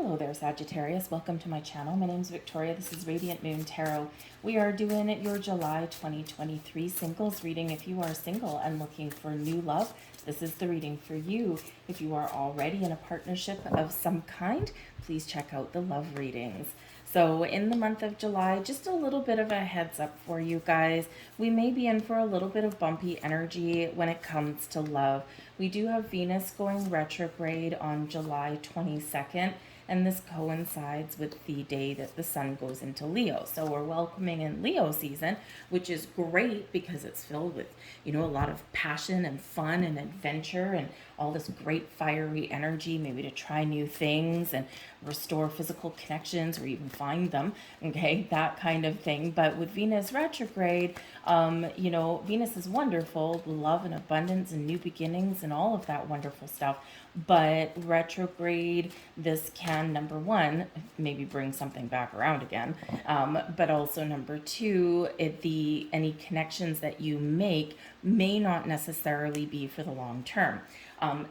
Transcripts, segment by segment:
Hello there, Sagittarius. Welcome to my channel. My name is Victoria. This is Radiant Moon Tarot. We are doing your July 2023 singles reading. If you are single and looking for new love, this is the reading for you. If you are already in a partnership of some kind, please check out the love readings. So in the month of July, just a little bit of a heads up for you guys. We may be in for a little bit of bumpy energy when it comes to love. We do have Venus going retrograde on July 22nd. And this coincides with the day that the sun goes into Leo. So we're welcoming in Leo season, which is great because it's filled with, a lot of passion and fun and adventure and all this great fiery energy, maybe to try new things and restore physical connections or even find them, okay, that kind of thing. But with Venus retrograde, Venus is wonderful, love and abundance and new beginnings and all of that wonderful stuff. But retrograde, this can, number one, maybe bring something back around again. But also number two, any connections that you make may not necessarily be for the long term.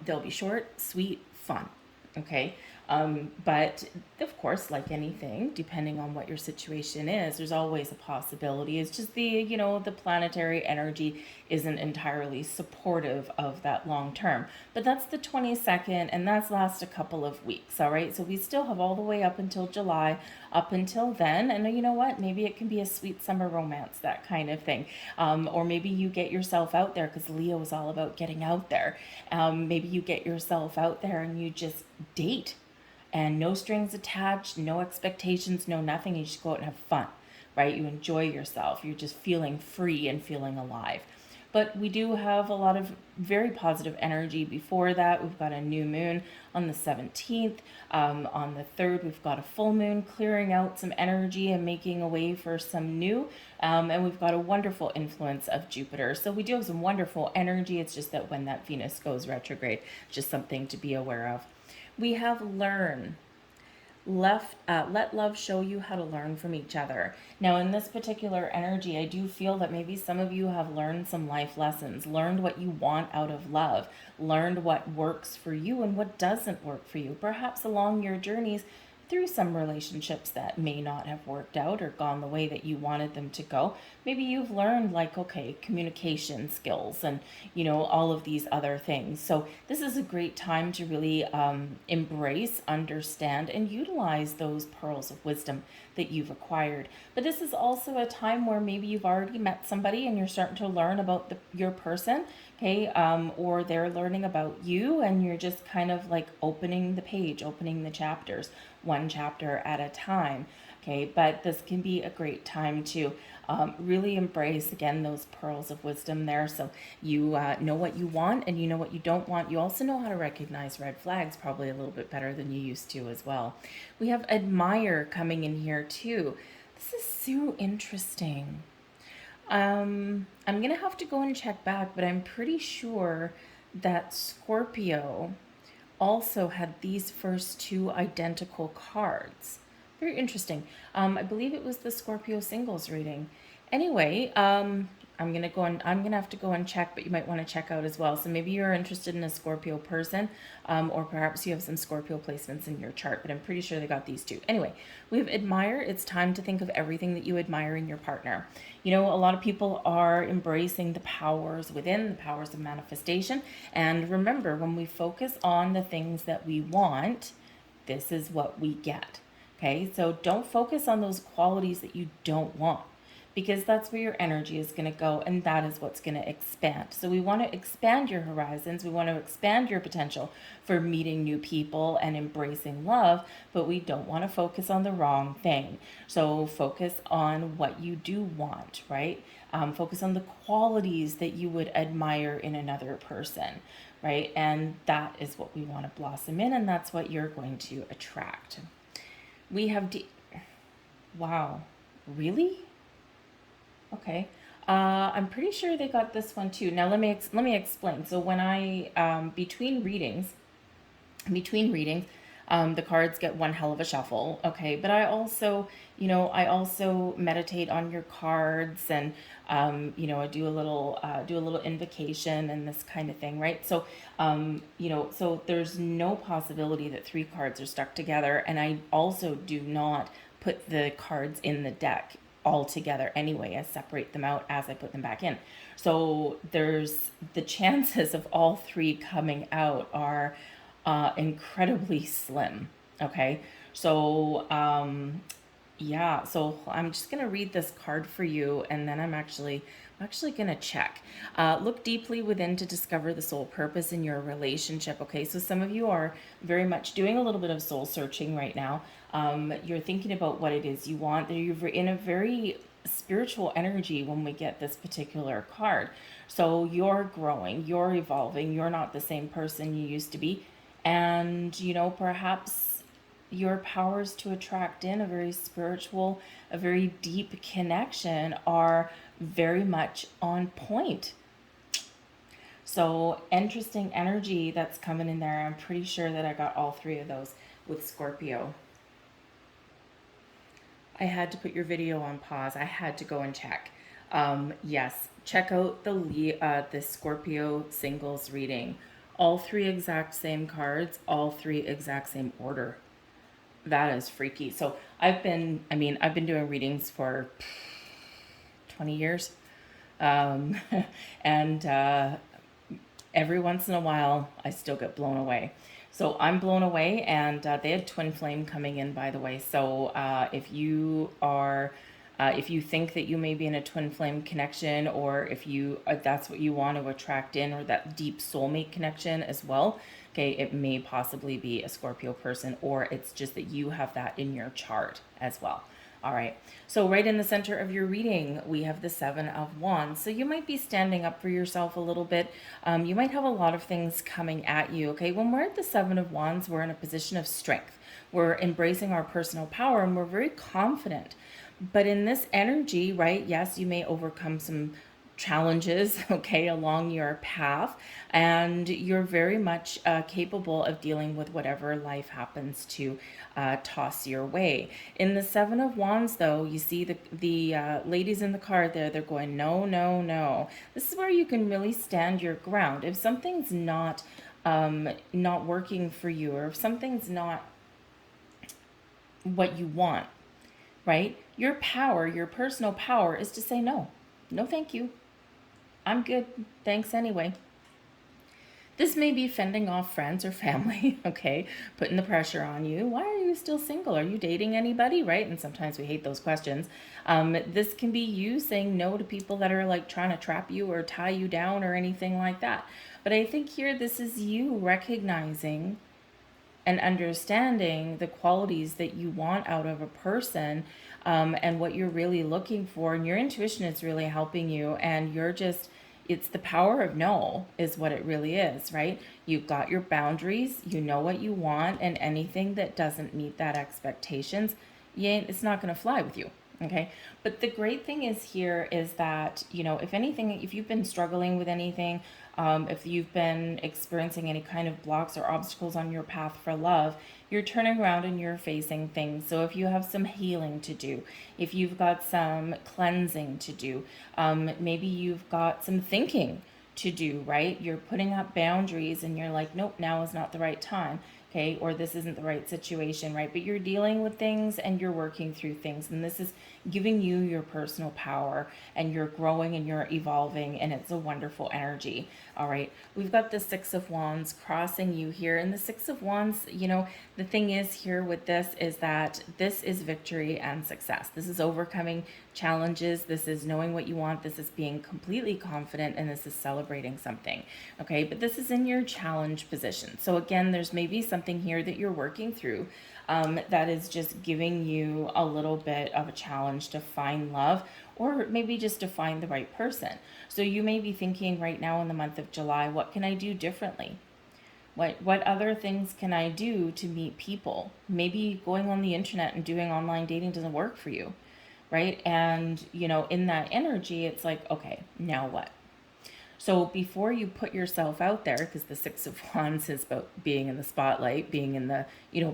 They'll be short, sweet, fun. Okay. But of course, like anything, depending on what your situation is, there's always a possibility. It's just the planetary energy isn't entirely supportive of that long term. But that's the 22nd, and that's last a couple of weeks. All right. So we still have all the way up until July, up until then. And you know what? Maybe it can be a sweet summer romance, that kind of thing. Or maybe you get yourself out there, because Leo is all about getting out there. Maybe you get yourself out there and you just date. And no strings attached, no expectations, no nothing. You just go out and have fun, right? You enjoy yourself. You're just feeling free and feeling alive. But we do have a lot of very positive energy before that. We've got a new moon on the 17th. On the 3rd, we've got a full moon clearing out some energy and making a way for some new. And we've got a wonderful influence of Jupiter. So we do have some wonderful energy. It's just that when that Venus goes retrograde, just something to be aware of. We have let love show you how to learn from each other. Now, in this particular energy, I do feel that maybe some of you have learned some life lessons, learned what you want out of love, learned what works for you and what doesn't work for you. Perhaps along your journeys through some relationships that may not have worked out or gone the way that you wanted them to go. Maybe you've learned communication skills and, all of these other things. So this is a great time to really embrace, understand, and utilize those pearls of wisdom that you've acquired. But this is also a time where maybe you've already met somebody and you're starting to learn about your person, okay, or they're learning about you, and you're just kind of like opening the page, opening the chapters, one chapter at a time. Okay, but this can be a great time to really embrace, again, those pearls of wisdom there. So you know what you want and you know what you don't want. You also know how to recognize red flags probably a little bit better than you used to as well. We have admire coming in here too. This is so interesting. I'm going to have to go and check back, but I'm pretty sure that Scorpio also had these first two identical cards. Very interesting. I believe it was the Scorpio singles reading. Anyway, I'm gonna have to go and check, but you might want to check out as well. So maybe you're interested in a Scorpio person, or perhaps you have some Scorpio placements in your chart, but I'm pretty sure they got these two. Anyway, we have admire. It's time to think of everything that you admire in your partner. A lot of people are embracing the powers within, the powers of manifestation. And remember, when we focus on the things that we want, this is what we get. Okay, so don't focus on those qualities that you don't want, because that's where your energy is going to go, and that is what's going to expand. So we want to expand your horizons. We want to expand your potential for meeting new people and embracing love, but we don't want to focus on the wrong thing. So focus on what you do want, right? Focus on the qualities that you would admire in another person, right? And that is what we want to blossom in, and that's what you're going to attract. We have wow, really? Okay. I'm pretty sure they got this one too. Now let me explain. So when I between readings, The cards get one hell of a shuffle, okay? But I also, I also meditate on your cards, and I do a little invocation and this kind of thing, right? So, so there's no possibility that three cards are stuck together, and I also do not put the cards in the deck all together anyway. I separate them out as I put them back in. So there's the chances of all three coming out are incredibly slim. Okay, so yeah, so I'm just gonna read this card for you, and then I'm actually gonna check. Look deeply within to discover the soul purpose in your relationship. Okay, so some of you are very much doing a little bit of soul searching right now. You're thinking about what it is you want. You're in a very spiritual energy when we get this particular card. So you're growing, you're evolving, you're not the same person you used to be. And, perhaps your powers to attract in a very spiritual, a very deep connection are very much on point. So, interesting energy that's coming in there. I'm pretty sure that I got all three of those with Scorpio. I had to put your video on pause. I had to go and check. Yes, check out the Scorpio singles reading. All three exact same cards, all three exact same order. That is freaky. So I've been doing readings for 20 years. Um, and every once in a while, I still get blown away. So I'm blown away, and they had twin flame coming in, by the way. So if you think that you may be in a twin flame connection, or if that's what you want to attract in, or that deep soulmate connection as well, okay, it may possibly be a Scorpio person, or it's just that you have that in your chart as well. All right, so right in the center of your reading, we have the Seven of Wands. So you might be standing up for yourself a little bit. You might have a lot of things coming at you, okay? When we're at the Seven of Wands, we're in a position of strength. We're embracing our personal power, and we're very confident. But in this energy, right, yes, you may overcome some challenges, okay, along your path, and you're very much capable of dealing with whatever life happens to toss your way. In the Seven of Wands, though, you see the ladies in the card there, they're going, no, no, no. This is where you can really stand your ground. If something's not working for you, or if something's not what you want, right? Your power, your personal power, is to say no. No, thank you. I'm good. Thanks anyway. This may be fending off friends or family, okay? Putting the pressure on you. Why are you still single? Are you dating anybody, right? And sometimes we hate those questions. This can be you saying no to people that are like trying to trap you or tie you down or anything like that. But I think here this is you recognizing and understanding the qualities that you want out of a person, and what you're really looking for. And your intuition is really helping you, and it's the power of no is what it really is, right? You've got your boundaries, you know what you want, and anything that doesn't meet that expectations, it's not going to fly with you. Okay. But the great thing is here is that, if anything, if you've been struggling with anything, if you've been experiencing any kind of blocks or obstacles on your path for love, you're turning around and you're facing things. So if you have some healing to do, if you've got some cleansing to do, maybe you've got some thinking to do, right? You're putting up boundaries and you're like, nope, now is not the right time. Okay, or this isn't the right situation, right? But you're dealing with things and you're working through things, and this is giving you your personal power, and you're growing and you're evolving, and it's a wonderful energy. All right, we've got the Six of Wands crossing you here, and the Six of Wands, the thing is here with this is that this is victory and success. This is overcoming challenges. This is knowing what you want. This is being completely confident, and this is celebrating something. Okay, but this is in your challenge position. So again, there's maybe something here that you're working through, that is just giving you a little bit of a challenge to find love, or maybe just to find the right person. So you may be thinking right now in the month of July, what can I do differently? What other things can I do to meet people? Maybe going on the internet and doing online dating doesn't work for you, right? And, in that energy, it's like, okay, now what? So before you put yourself out there, because the Six of Wands is about being in the spotlight, being in the,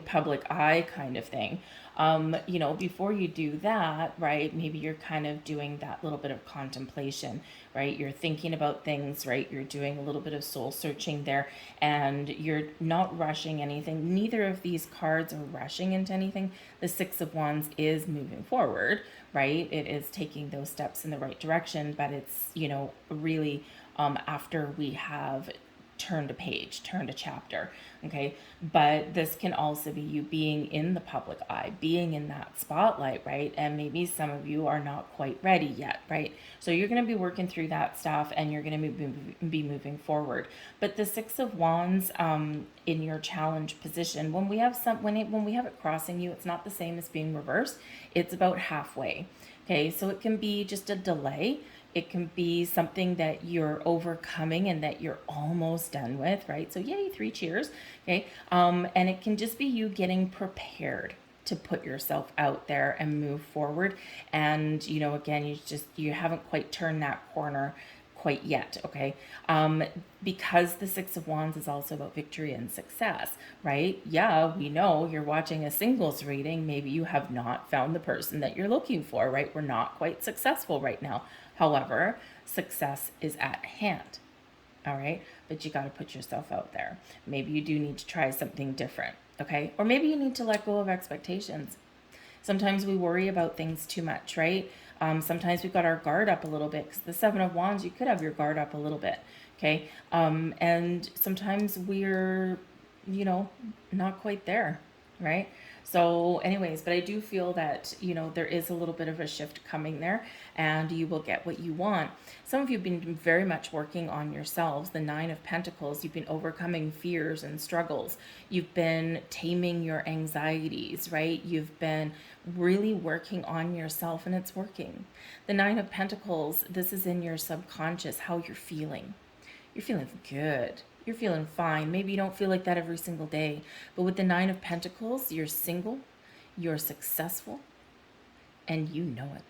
public eye kind of thing. Before you do that, right, maybe you're kind of doing that little bit of contemplation, right? You're thinking about things, right? You're doing a little bit of soul searching there, and you're not rushing anything. Neither of these cards are rushing into anything. The Six of Wands is moving forward, right? It is taking those steps in the right direction, but it's, really after we have turned a page, turned a chapter, okay? But this can also be you being in the public eye, being in that spotlight, right? And maybe some of you are not quite ready yet, right? So you're going to be working through that stuff, and you're going to be moving forward. But the Six of Wands in your challenge position, when we have when we have it crossing you, it's not the same as being reversed. It's about halfway. Okay, so it can be just a delay. It can be something that you're overcoming and that you're almost done with, right? So yay, 3 cheers. Okay. And it can just be you getting prepared to put yourself out there and move forward. And, again, you haven't quite turned that corner quite yet, okay? Because the Six of Wands is also about victory and success, right? Yeah, we know you're watching a singles reading. Maybe you have not found the person that you're looking for, right? We're not quite successful right now. However, success is at hand, all right? But you got to put yourself out there. Maybe you do need to try something different, okay? Or maybe you need to let go of expectations. Sometimes we worry about things too much, right? Sometimes we've got our guard up a little bit, because the Seven of Wands, you could have your guard up a little bit, okay? And sometimes we're, not quite there, right? So anyways, but I do feel that, there is a little bit of a shift coming there, and you will get what you want. Some of you have been very much working on yourselves. The Nine of Pentacles, you've been overcoming fears and struggles. You've been taming your anxieties, right? You've been really working on yourself, and it's working. The Nine of Pentacles, this is in your subconscious, how you're feeling. You're feeling good. You're feeling fine. Maybe you don't feel like that every single day. But with the Nine of Pentacles, you're single, you're successful, and you know it.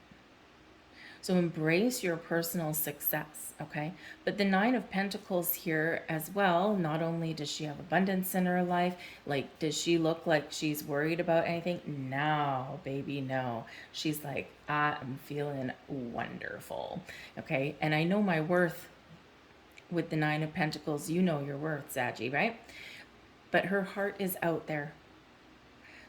So embrace your personal success, okay? But the Nine of Pentacles here as well, not only does she have abundance in her life, like, does she look like she's worried about anything? No, baby, no. She's like, I'm feeling wonderful, okay? And I know my worth. With the Nine of Pentacles, you know your worth, Saggy, right? But her heart is out there.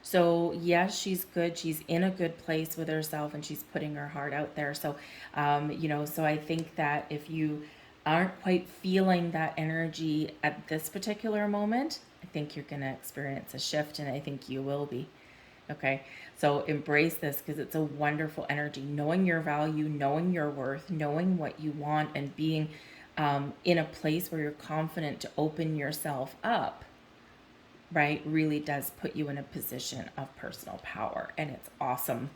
So yes, she's good. She's in a good place with herself, and she's putting her heart out there. So, so I think that if you aren't quite feeling that energy at this particular moment, I think you're going to experience a shift, and I think you will be. Okay, so embrace this, because it's a wonderful energy. Knowing your value, knowing your worth, knowing what you want, and being in a place where you're confident to open yourself up, right, really does put you in a position of personal power, and it's awesome.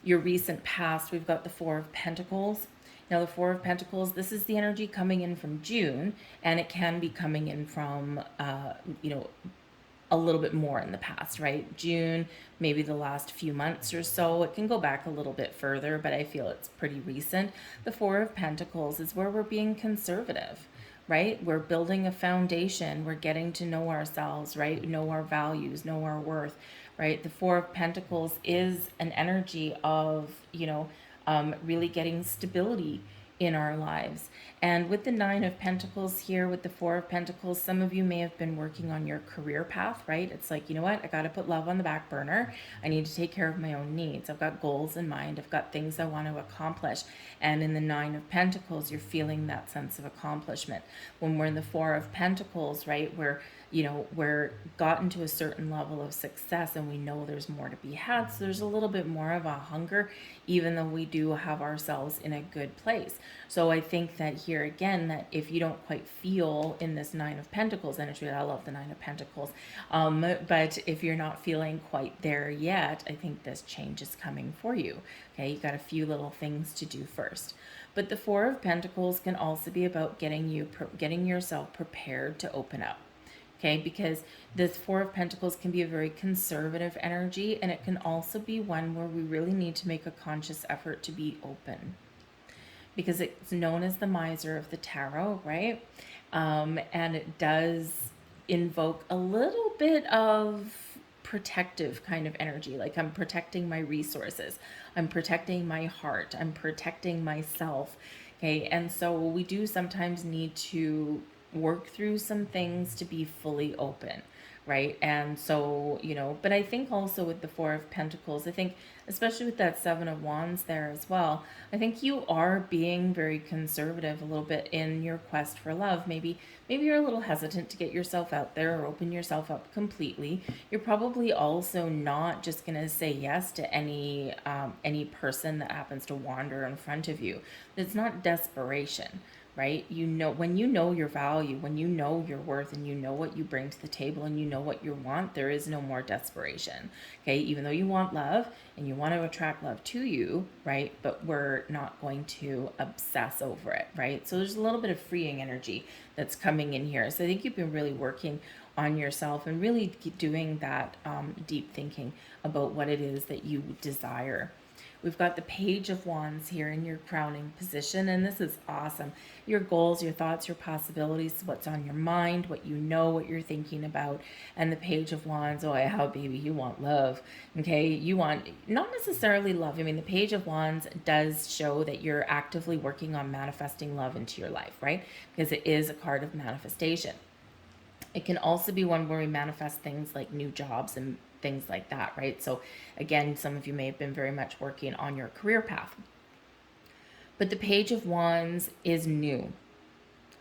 Your recent past, we've got the Four of Pentacles. Now, the Four of Pentacles, this is the energy coming in from June, and it can be coming in from, a little bit more in the past, right? June, maybe the last few months or so. It can go back a little bit further, but I feel it's pretty recent. The Four of Pentacles is where we're being conservative, right? We're building a foundation. We're getting to know ourselves, right? Know our values, know our worth, right? The Four of Pentacles is an energy of, really getting stability in our lives. And with the Nine of Pentacles here, with the Four of Pentacles, some of you may have been working on your career path, right? It's like, you know what? I got to put love on the back burner. I need to take care of my own needs. I've got goals in mind. I've got things I want to accomplish. And in the Nine of Pentacles, you're feeling that sense of accomplishment. When we're in the Four of Pentacles, right, we're gotten to a certain level of success, and we know there's more to be had. So there's a little bit more of a hunger, even though we do have ourselves in a good place. So I think that here again, that if you don't quite feel in this Nine of Pentacles energy, I love the Nine of Pentacles, but if you're not feeling quite there yet, I think this change is coming for you. Okay, you got a few little things to do first. But the Four of Pentacles can also be about getting yourself prepared to open up. Okay, because this Four of Pentacles can be a very conservative energy, and it can also be one where we really need to make a conscious effort to be open. because it's known as the miser of the tarot, right? And it does invoke a little bit of protective kind of energy. Like, I'm protecting my resources, I'm protecting my heart, I'm protecting myself. Okay, and so we do sometimes need to work through some things to be fully open, right? And so, but I think also with the Four of Pentacles, I think, especially with that Seven of Wands there as well, I think you are being very conservative a little bit in your quest for love. Maybe you're a little hesitant to get yourself out there or open yourself up completely. You're probably also not just going to say yes to any person that happens to wander in front of you. It's not desperation, right? When you know your value, when you know your worth, and you know what you bring to the table, and you know what you want, there is no more desperation. Okay, even though you want love and you want to attract love to you, right? But we're not going to obsess over it, right? So there's a little bit of freeing energy that's coming in here. So I think you've been really working on yourself and really doing that deep thinking about what it is that you desire. We've got the Page of Wands here in your crowning position, and this is awesome. Your goals, your thoughts, your possibilities, what's on your mind, what you know, what you're thinking about. And the Page of Wands, oh, how baby, you want love. Okay, you want not necessarily love. I mean, the Page of Wands does show that you're actively working on manifesting love into your life, right? Because it is a card of manifestation. It can also be one where we manifest things like new jobs and things like that, right? So again, some of you may have been very much working on your career path. But the Page of Wands is new.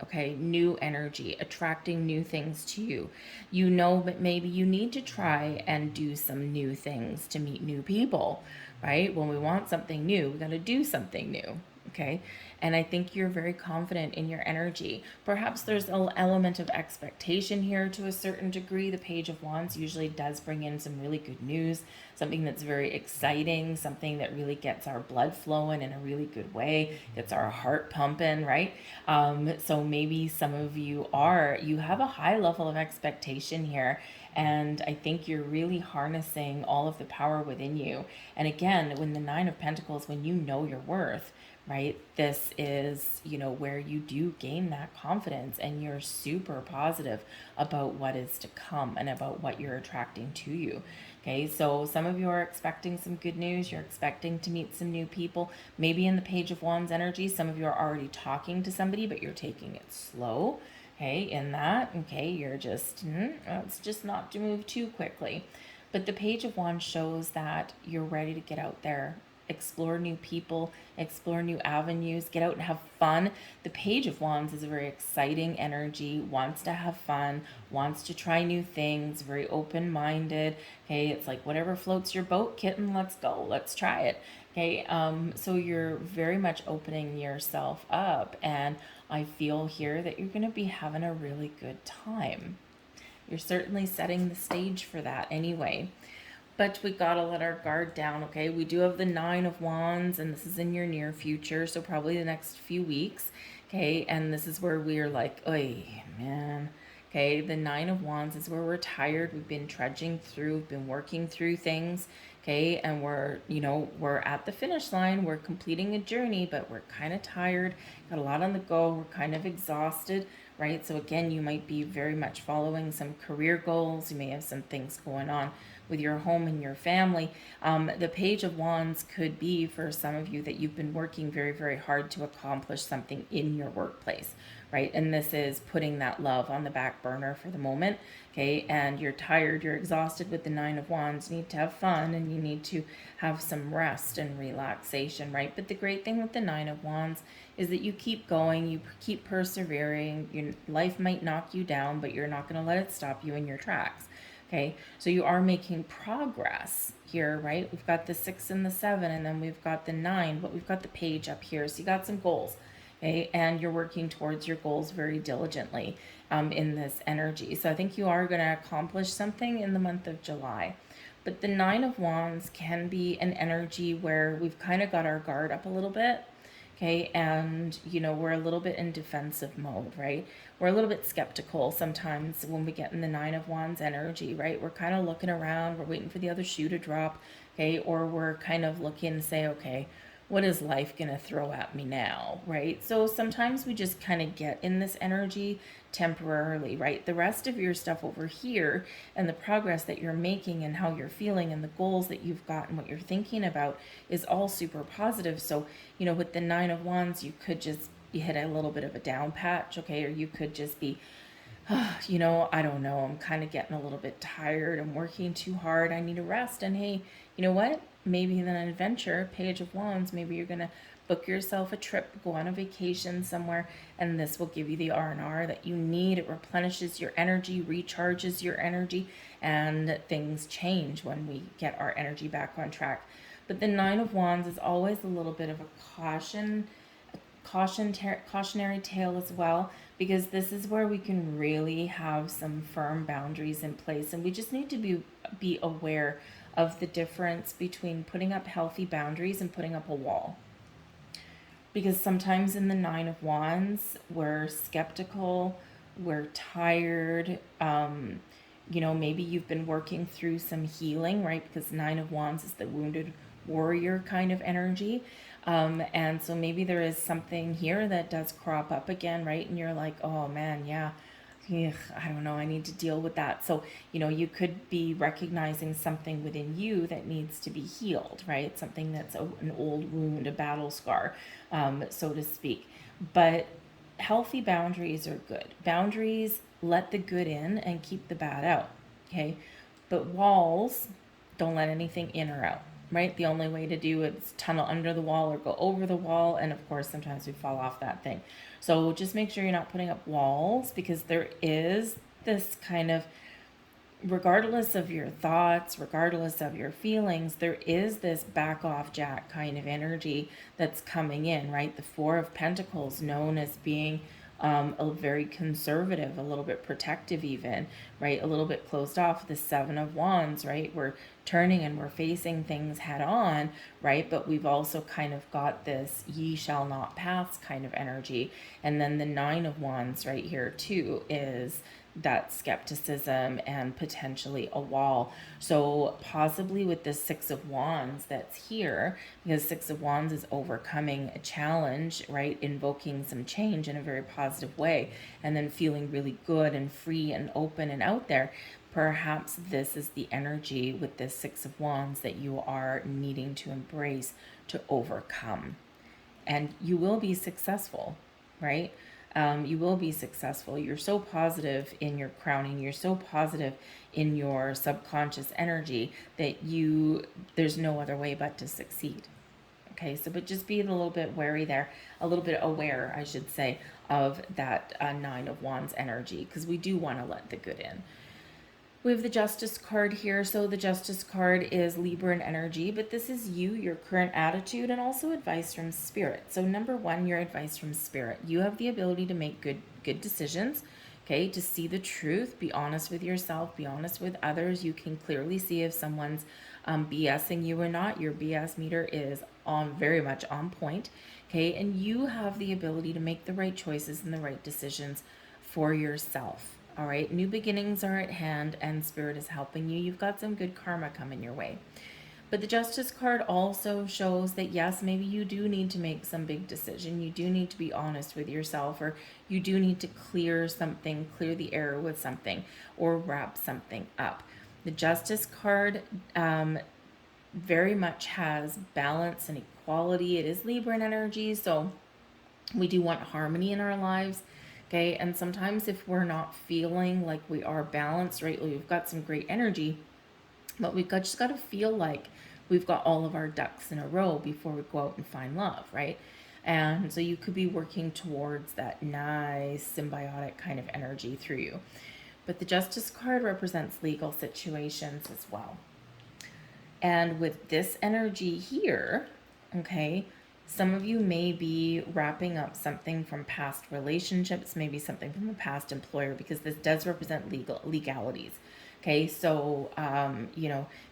Okay, new energy, attracting new things to you. You know, but maybe you need to try and do some new things to meet new people, right? When we want something new, we got to do something new. Okay, and I think you're very confident in your energy. Perhaps there's an element of expectation here to a certain degree. The Page of Wands usually does bring in some really good news, something that's very exciting, something that really gets our blood flowing in a really good way, gets our heart pumping, right? So maybe some of you have a high level of expectation here, and I think you're really harnessing all of the power within you. And again, when the Nine of Pentacles, when you know your worth, right? This is, where you do gain that confidence, and you're super positive about what is to come and about what you're attracting to you. Okay, so some of you are expecting some good news. You're expecting to meet some new people. Maybe in the Page of Wands energy, some of you are already talking to somebody, but you're taking it slow. Okay, in that, okay, you're just, it's just not to move too quickly. But the Page of Wands shows that you're ready to get out there, explore new people, explore new avenues, get out and have fun. The Page of Wands is a very exciting energy, wants to have fun, wants to try new things, very open-minded. Okay, it's like whatever floats your boat, kitten, let's go, let's try it. Okay, so you're very much opening yourself up, and I feel here that you're going to be having a really good time. You're certainly setting the stage for that anyway. But we gotta let our guard down, okay? We do have the Nine of Wands, and this is in your near future, so probably the next few weeks, okay? And this is where we're like, oy, man. Okay, the Nine of Wands is where we're tired. We've been trudging through, we've been working through things, okay? And we're at the finish line. We're completing a journey, but we're kind of tired, got a lot on the go. We're kind of exhausted, right? So again, you might be very much following some career goals. You may have some things going on with your home and your family. The Page of Wands could be for some of you that you've been working very, very hard to accomplish something in your workplace, right? And this is putting that love on the back burner for the moment, okay? And you're tired, you're exhausted with the Nine of Wands. You need to have fun, and you need to have some rest and relaxation, right? But the great thing with the Nine of Wands is that you keep going, you keep persevering. Your life might knock you down, but you're not going to let it stop you in your tracks. Okay, so you are making progress here, right? We've got the 6 and the 7, and then we've got the 9, but we've got the Page up here. So you got some goals, okay? And you're working towards your goals very diligently in this energy. So I think you are going to accomplish something in the month of July. But the Nine of Wands can be an energy where we've kind of got our guard up a little bit. Okay, and we're a little bit in defensive mode, right? We're a little bit skeptical sometimes when we get in the Nine of Wands energy, right? We're kind of looking around, we're waiting for the other shoe to drop, okay? Or we're kind of looking to say, okay, what is life going to throw at me now, right? So sometimes we just kind of get in this energy temporarily, right? The rest of your stuff over here and the progress that you're making and how you're feeling and the goals that you've got and what you're thinking about is all super positive. So, with the Nine of Wands, you could just be hit a little bit of a down patch, okay? Or you could just be, I don't know, I'm kind of getting a little bit tired. I'm working too hard. I need a rest. And hey, you know what? Maybe then an adventure, Page of Wands, maybe you're going to book yourself a trip, go on a vacation somewhere, and this will give you the R&R that you need. It replenishes your energy, recharges your energy, and things change when we get our energy back on track. But the Nine of Wands is always a little bit of a cautionary tale as well, because this is where we can really have some firm boundaries in place, and we just need to be aware of the difference between putting up healthy boundaries and putting up a wall. Because sometimes in the Nine of Wands, we're skeptical, we're tired, maybe you've been working through some healing, right? Because Nine of Wands is the wounded warrior kind of energy. And so maybe there is something here that does crop up again, right? And you're like, oh man, yeah, I don't know, I need to deal with that. So, you could be recognizing something within you that needs to be healed, right? Something that's an old wound, a battle scar, so to speak. But healthy boundaries are good. Boundaries let the good in and keep the bad out, okay? But walls don't let anything in or out, right? The only way to do it is tunnel under the wall or go over the wall. And of course, sometimes we fall off that thing. So just make sure you're not putting up walls, because there is this kind of, regardless of your thoughts, regardless of your feelings, there is this back off Jack kind of energy that's coming in, right? The Four of Pentacles, known as being a very conservative, a little bit protective even, right? A little bit closed off. The Seven of Wands, right? We're turning and we're facing things head on, right? But we've also kind of got this ye shall not pass kind of energy. And then the Nine of Wands right here too is that skepticism and potentially a wall. So possibly with the Six of Wands that's here, because Six of Wands is overcoming a challenge, right? Invoking some change in a very positive way, and then feeling really good and free and open and out there. Perhaps this is the energy with this Six of Wands that you are needing to embrace to overcome. And you will be successful, right? You will be successful. You're so positive in your crowning. You're so positive in your subconscious energy that there's no other way but to succeed. Okay, so but just be a little bit wary there, a little bit aware, I should say, of that Nine of Wands energy, because we do want to let the good in. We have the Justice card here. So the Justice card is Libran energy, but this is you, your current attitude, and also advice from Spirit. So number one, your advice from Spirit. You have the ability to make good decisions, okay, to see the truth, be honest with yourself, be honest with others. You can clearly see if someone's BSing you or not. Your BS meter is very much on point, okay, and you have the ability to make the right choices and the right decisions for yourself. All right, new beginnings are at hand and Spirit is helping you. You've got some good karma coming your way. But the Justice card also shows that yes, maybe you do need to make some big decision. You do need to be honest with yourself, or you do need to clear something, clear the air with something, or wrap something up. The Justice card very much has balance and equality. It is Libran energy, so we do want harmony in our lives. Okay, and sometimes if we're not feeling like we are balanced, right, we've got some great energy, but we've just got to feel like we've got all of our ducks in a row before we go out and find love, right? And so you could be working towards that nice symbiotic kind of energy through you. But the Justice card represents legal situations as well. And with this energy here, okay, some of you may be wrapping up something from past relationships, maybe something from a past employer, because this does represent legalities. Okay, so,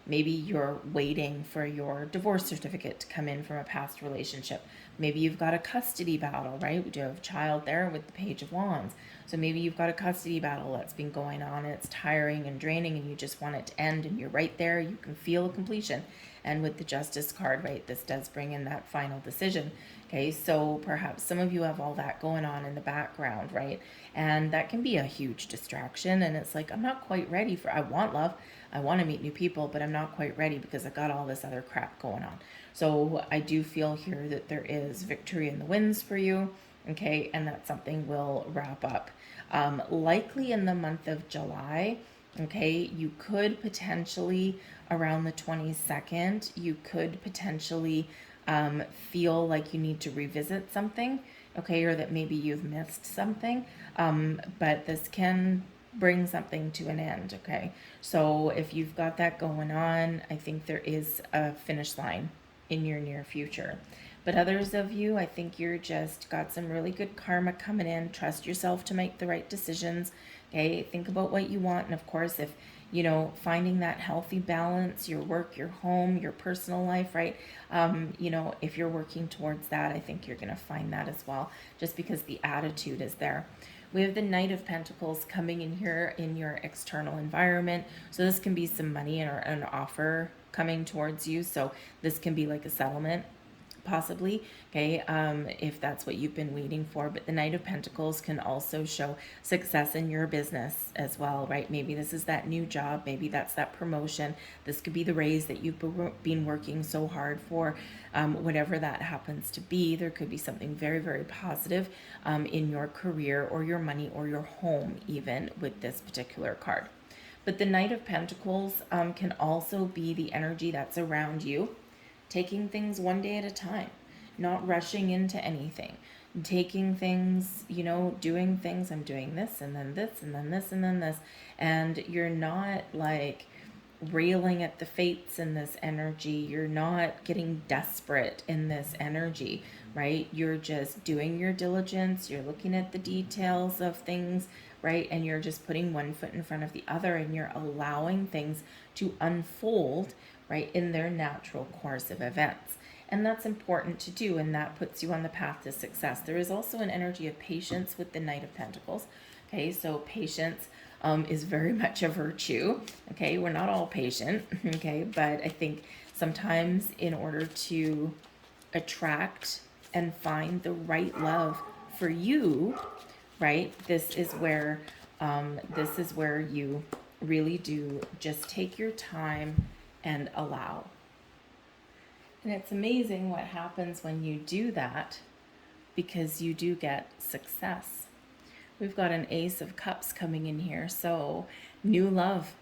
maybe you're waiting for your divorce certificate to come in from a past relationship. Maybe you've got a custody battle, right? We do have a child there with the Page of Wands. So maybe you've got a custody battle that's been going on and it's tiring and draining and you just want it to end, and you're right there. You can feel a completion. And with the Justice card, right, this does bring in that final decision. Okay, so perhaps some of you have all that going on in the background, right? And that can be a huge distraction. And it's like, I'm not quite ready I want love. I want to meet new people, but I'm not quite ready because I got all this other crap going on. So I do feel here that there is victory in the winds for you. Okay, and that something will wrap up. Likely in the month of July. Okay, you could potentially, around the 22nd, you could potentially feel like you need to revisit something, okay, or that maybe you've missed something. But this can bring something to an end, okay? So if you've got that going on, I think there is a finish line in your near future. But others of you, I think you're just got some really good karma coming in. Trust yourself to make the right decisions. Okay, think about what you want. And of course, if finding that healthy balance, your work, your home, your personal life, right? If you're working towards that, I think you're going to find that as well, just because the attitude is there. We have the Knight of Pentacles coming in here in your external environment. So this can be some money or an offer coming towards you. So this can be like a settlement, possibly, okay, if that's what you've been waiting for. But the Knight of Pentacles can also show success in your business as well, right? Maybe this is that new job, maybe that's that promotion, this could be the raise that you've been working so hard for. Whatever that happens to be, there could be something very, very positive in your career or your money or your home, even with this particular card. But the Knight of Pentacles can also be the energy that's around you, taking things one day at a time, not rushing into anything, taking things, doing things. I'm doing this and then this and then this and then this. And you're not like railing at the fates in this energy. You're not getting desperate in this energy, right? You're just doing your diligence. You're looking at the details of things, right? And you're just putting one foot in front of the other, and you're allowing things to unfold, right, in their natural course of events. And that's important to do, and that puts you on the path to success. There is also an energy of patience with the Knight of Pentacles. Okay, so patience is very much a virtue. Okay, we're not all patient, okay, but I think sometimes in order to attract and find the right love for you, right, this is where you really do just take your time and allow. And it's amazing what happens when you do that, because you do get success. We've got an Ace of Cups coming in here. So new love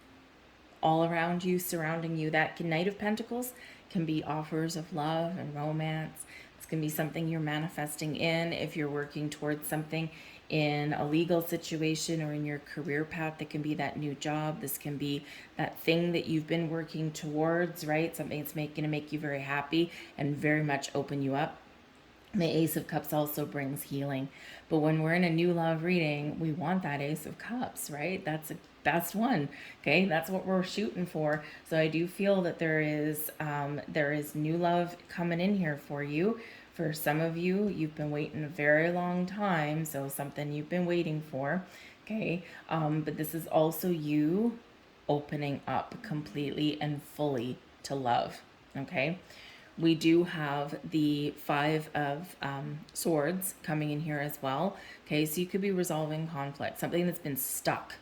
all around you, surrounding you. That Knight of Pentacles can be offers of love and romance. It's going to be something you're manifesting in if you're working towards something in a legal situation or in your career path. That can be that new job. This can be that thing that you've been working towards, right? Something that's going to make you very happy and very much open you up. The Ace of Cups also brings healing. But when we're in a new love reading, we want that Ace of Cups, right? That's the best one. Okay, that's what we're shooting for. So I do feel that there is new love coming in here for you. For some of you, you've been waiting a very long time, so something you've been waiting for. Okay, but this is also you opening up completely and fully to love. Okay. We do have the Five of Swords coming in here as well. Okay, so you could be resolving conflict. Something that's been stuck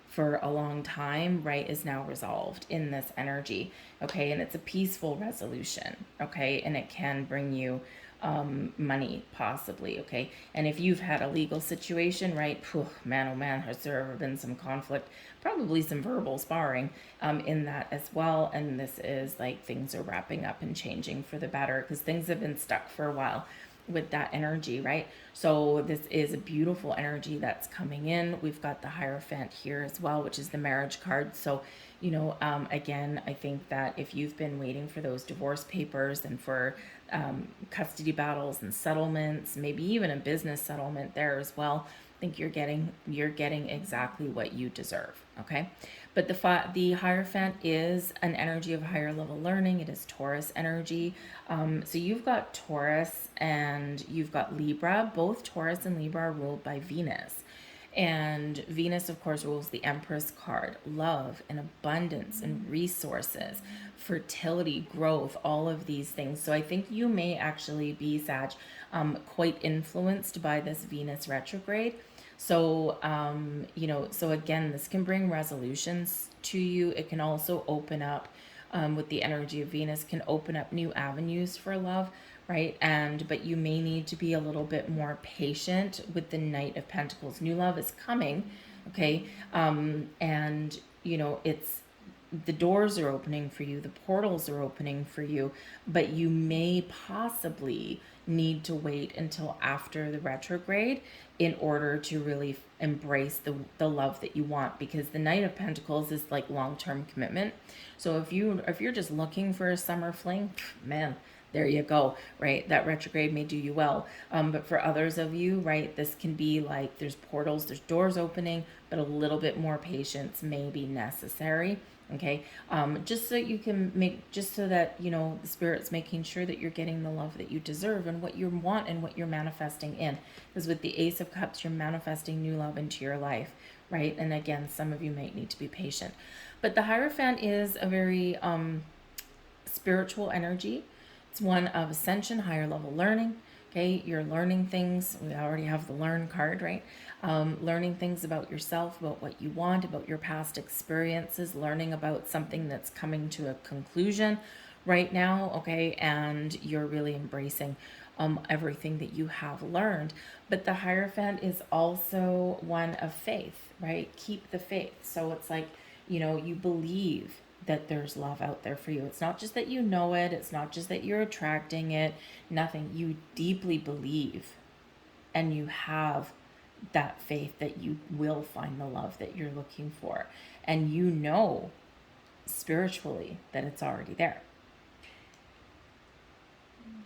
for a long time, right, is now resolved in this energy. Okay, and it's a peaceful resolution. Okay, and it can bring you money, possibly. Okay, and if you've had a legal situation, right, man, oh man, has there ever been some conflict? Probably some verbal sparring in that as well. And this is like things are wrapping up and changing for the better, because things have been stuck for a while with that energy, right? So this is a beautiful energy that's coming in. We've got the Hierophant here as well, which is the marriage card. So again, I think that if you've been waiting for those divorce papers and for custody battles and settlements, maybe even a business settlement there as well, I think you're getting exactly what you deserve. Okay, but the Hierophant is an energy of higher level learning. It is Taurus energy. So you've got Taurus and you've got Libra. Both Taurus and Libra are ruled by Venus. And Venus, of course, rules the Empress card, love and abundance and resources, fertility, growth, all of these things. So I think you may actually be, Sag, quite influenced by this Venus retrograde. So, so again, this can bring resolutions to you. It can also open up, with the energy of Venus, can open up new avenues for love, right? But you may need to be a little bit more patient with the Knight of Pentacles. New love is coming, okay? And it's, the doors are opening for you, the portals are opening for you, but you may possibly need to wait until after the retrograde in order to really embrace the love that you want, because the Knight of Pentacles is like long-term commitment. So if you're just looking for a summer fling, man, there you go, right? That retrograde may do you well. But for others of you, right, this can be like there's portals, there's doors opening, but a little bit more patience may be necessary. Okay, just so you can make, just so that the Spirit's making sure that you're getting the love that you deserve and what you want and what you're manifesting in. Because with the Ace of Cups, you're manifesting new love into your life, right? And again, some of you might need to be patient. But the Hierophant is a very spiritual energy. It's one of ascension, higher level learning. Okay, you're learning things. We already have the learn card, right? Learning things about yourself, about what you want, about your past experiences, learning about something that's coming to a conclusion right now, okay? And you're really embracing everything that you have learned. But the Hierophant is also one of faith, right? Keep the faith. So it's like, you believe that there's love out there for you. It's not just that you know it. It's not just that you're attracting it. Nothing. You deeply believe and you have that faith that you will find the love that you're looking for. And spiritually that it's already there.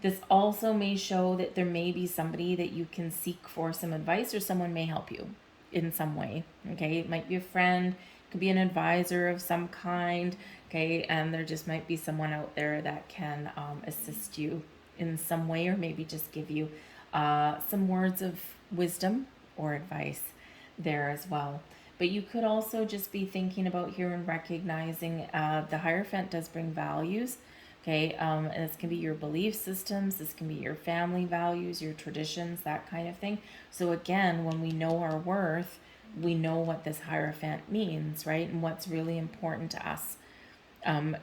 This also may show that there may be somebody that you can seek for some advice, or someone may help you in some way. Okay, it might be a friend, could be an advisor of some kind, okay, and there just might be someone out there that can assist you in some way, or maybe just give you some words of wisdom or advice there as well. But you could also just be thinking about here and recognizing the Hierophant does bring values, okay, and this can be your belief systems, this can be your family values, your traditions, that kind of thing. So again, when we know our worth, we know what this Hierophant means, right? And what's really important to us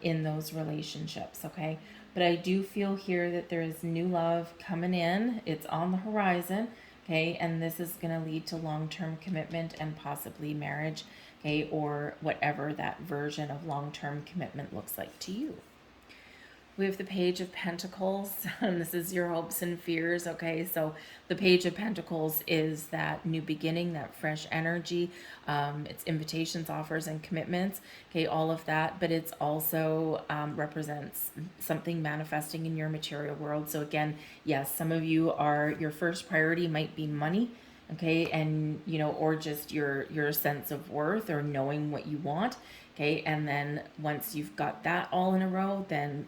in those relationships, okay? But I do feel here that there is new love coming in. It's on the horizon, okay? And this is going to lead to long-term commitment and possibly marriage, okay? Or whatever that version of long-term commitment looks like to you. We have the Page of Pentacles, and this is your hopes and fears, okay? So the Page of Pentacles is that new beginning, that fresh energy. It's invitations, offers, and commitments, okay, all of that. But it's also represents something manifesting in your material world. So again, yes, some of you your first priority might be money, okay? And, or just your sense of worth or knowing what you want, okay? And then once you've got that all in a row, then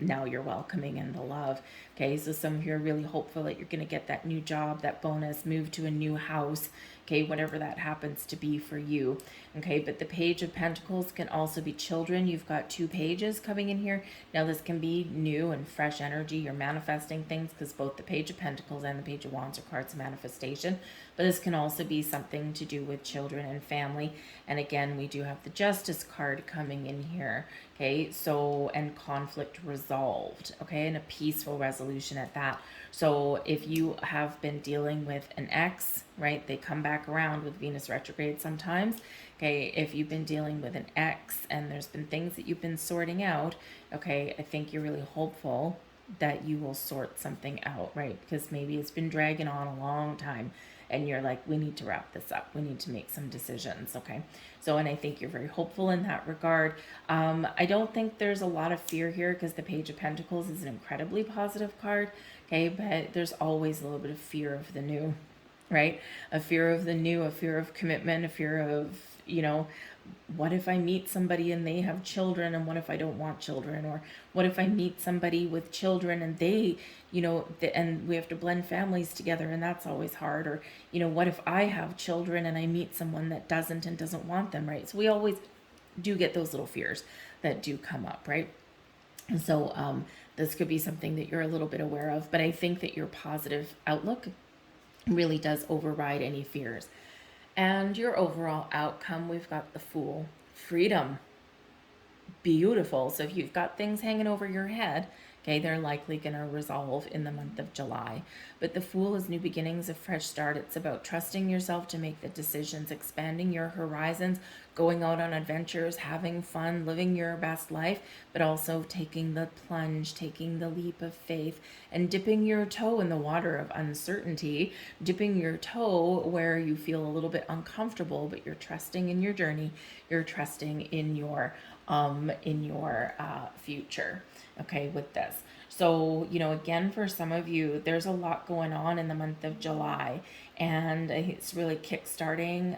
now you're welcoming in the love. Okay, so some of you are really hopeful that you're going to get that new job, that bonus, move to a new house, okay, whatever that happens to be for you. Okay, but the Page of Pentacles can also be children. You've got two pages coming in here. Now this can be new and fresh energy. You're manifesting things because both the Page of Pentacles and the Page of Wands are cards of manifestation. But this can also be something to do with children and family. And again, we do have the Justice card coming in here. Okay, so, and conflict resolved, okay, and a peaceful resolution at that. So if you have been dealing with an ex, right, they come back around with Venus retrograde sometimes. Okay, if you've been dealing with an ex and there's been things that you've been sorting out, okay, I think you're really hopeful that you will sort something out, right? Because maybe it's been dragging on a long time and you're like, we need to wrap this up. We need to make some decisions, okay? So, and I think you're very hopeful in that regard. I don't think there's a lot of fear here because the Page of Pentacles is an incredibly positive card, okay? But there's always a little bit of fear of the new, right? A fear of the new, a fear of commitment, a fear of, what if I meet somebody and they have children, and what if I don't want children? Or what if I meet somebody with children and they, and we have to blend families together, and that's always hard. Or, what if I have children and I meet someone that doesn't and doesn't want them, right? So we always do get those little fears that do come up, right? And so this could be something that you're a little bit aware of, but I think that your positive outlook really does override any fears. And your overall outcome, we've got the Fool, freedom, beautiful. So if you've got things hanging over your head, okay, they're likely going to resolve in the month of July. But the Fool is new beginnings, a fresh start. It's about trusting yourself to make the decisions, expanding your horizons, going out on adventures, having fun, living your best life, but also taking the plunge, taking the leap of faith, and dipping your toe in the water of uncertainty, dipping your toe where you feel a little bit uncomfortable, but you're trusting in your journey, you're trusting in your future, okay, with this. So, again, for some of you, there's a lot going on in the month of July, and it's really kickstarting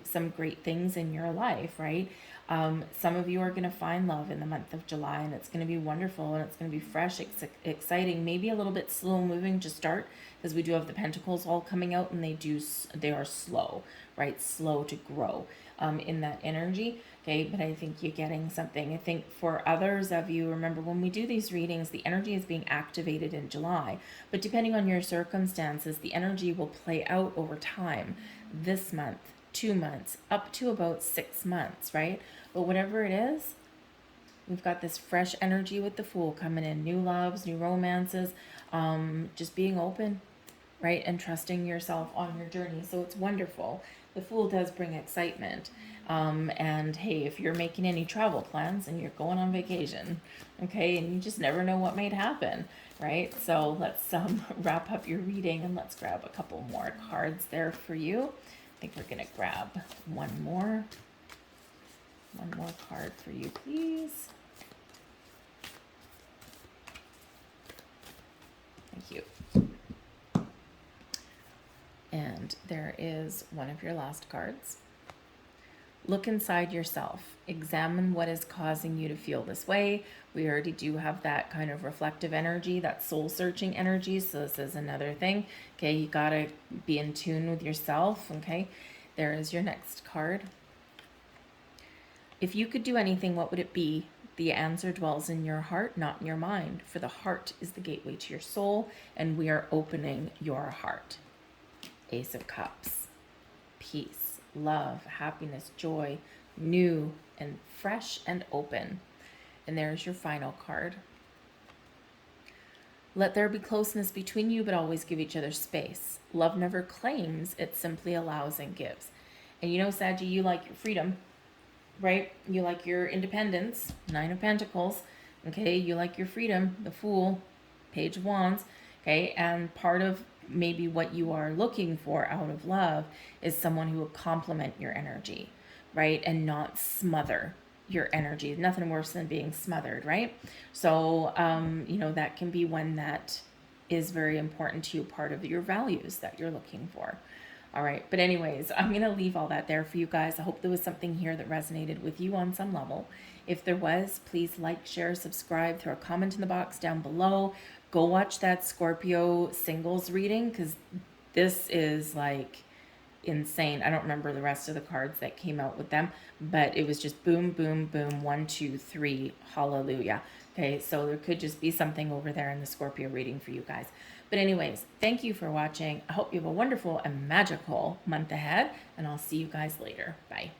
some great things in your life, right? Some of you are going to find love in the month of July, and it's going to be wonderful, and it's going to be fresh, exciting, maybe a little bit slow moving to start, because we do have the Pentacles all coming out, and they are slow, right? Slow to grow in that energy. Okay, but I think you're getting something. I think for others of you, remember when we do these readings, the energy is being activated in July, but depending on your circumstances, the energy will play out over time. This month, 2 months, up to about 6 months, right? But whatever it is, we've got this fresh energy with the Fool coming in, new loves, new romances, just being open, right? And trusting yourself on your journey. So it's wonderful. The Fool does bring excitement. And hey, if you're making any travel plans and you're going on vacation, okay, and you just never know what might happen, right? So let's wrap up your reading, and let's grab a couple more cards there for you. I think we're going to grab one more card for you, please. Thank you. And there is one of your last cards. Look inside yourself. Examine what is causing you to feel this way. We already do have that kind of reflective energy, that soul-searching energy. So this is another thing. Okay, you got to be in tune with yourself. Okay, there is your next card. If you could do anything, what would it be? The answer dwells in your heart, not in your mind. For the heart is the gateway to your soul, and we are opening your heart. Ace of Cups. Peace. Love, happiness, joy, new and fresh and open. And there's your final card. Let there be closeness between you, but always give each other space. Love never claims, it simply allows and gives. And Saggy, you like your freedom, right? You like your independence, 9 of Pentacles, okay? You like your freedom, the Fool, Page of Wands, okay? And part of maybe what you are looking for out of love is someone who will complement your energy, right? And not smother your energy. Nothing worse than being smothered, right? So, that can be one that is very important to you, part of your values that you're looking for. All right. But anyways, I'm going to leave all that there for you guys. I hope there was something here that resonated with you on some level. If there was, please like, share, subscribe, throw a comment in the box down below. Go watch that Scorpio singles reading, because this is like insane. I don't remember the rest of the cards that came out with them, but it was just boom, boom, boom, 1, 2, 3, hallelujah. Okay, so there could just be something over there in the Scorpio reading for you guys. But anyways, thank you for watching. I hope you have a wonderful and magical month ahead, and I'll see you guys later. Bye.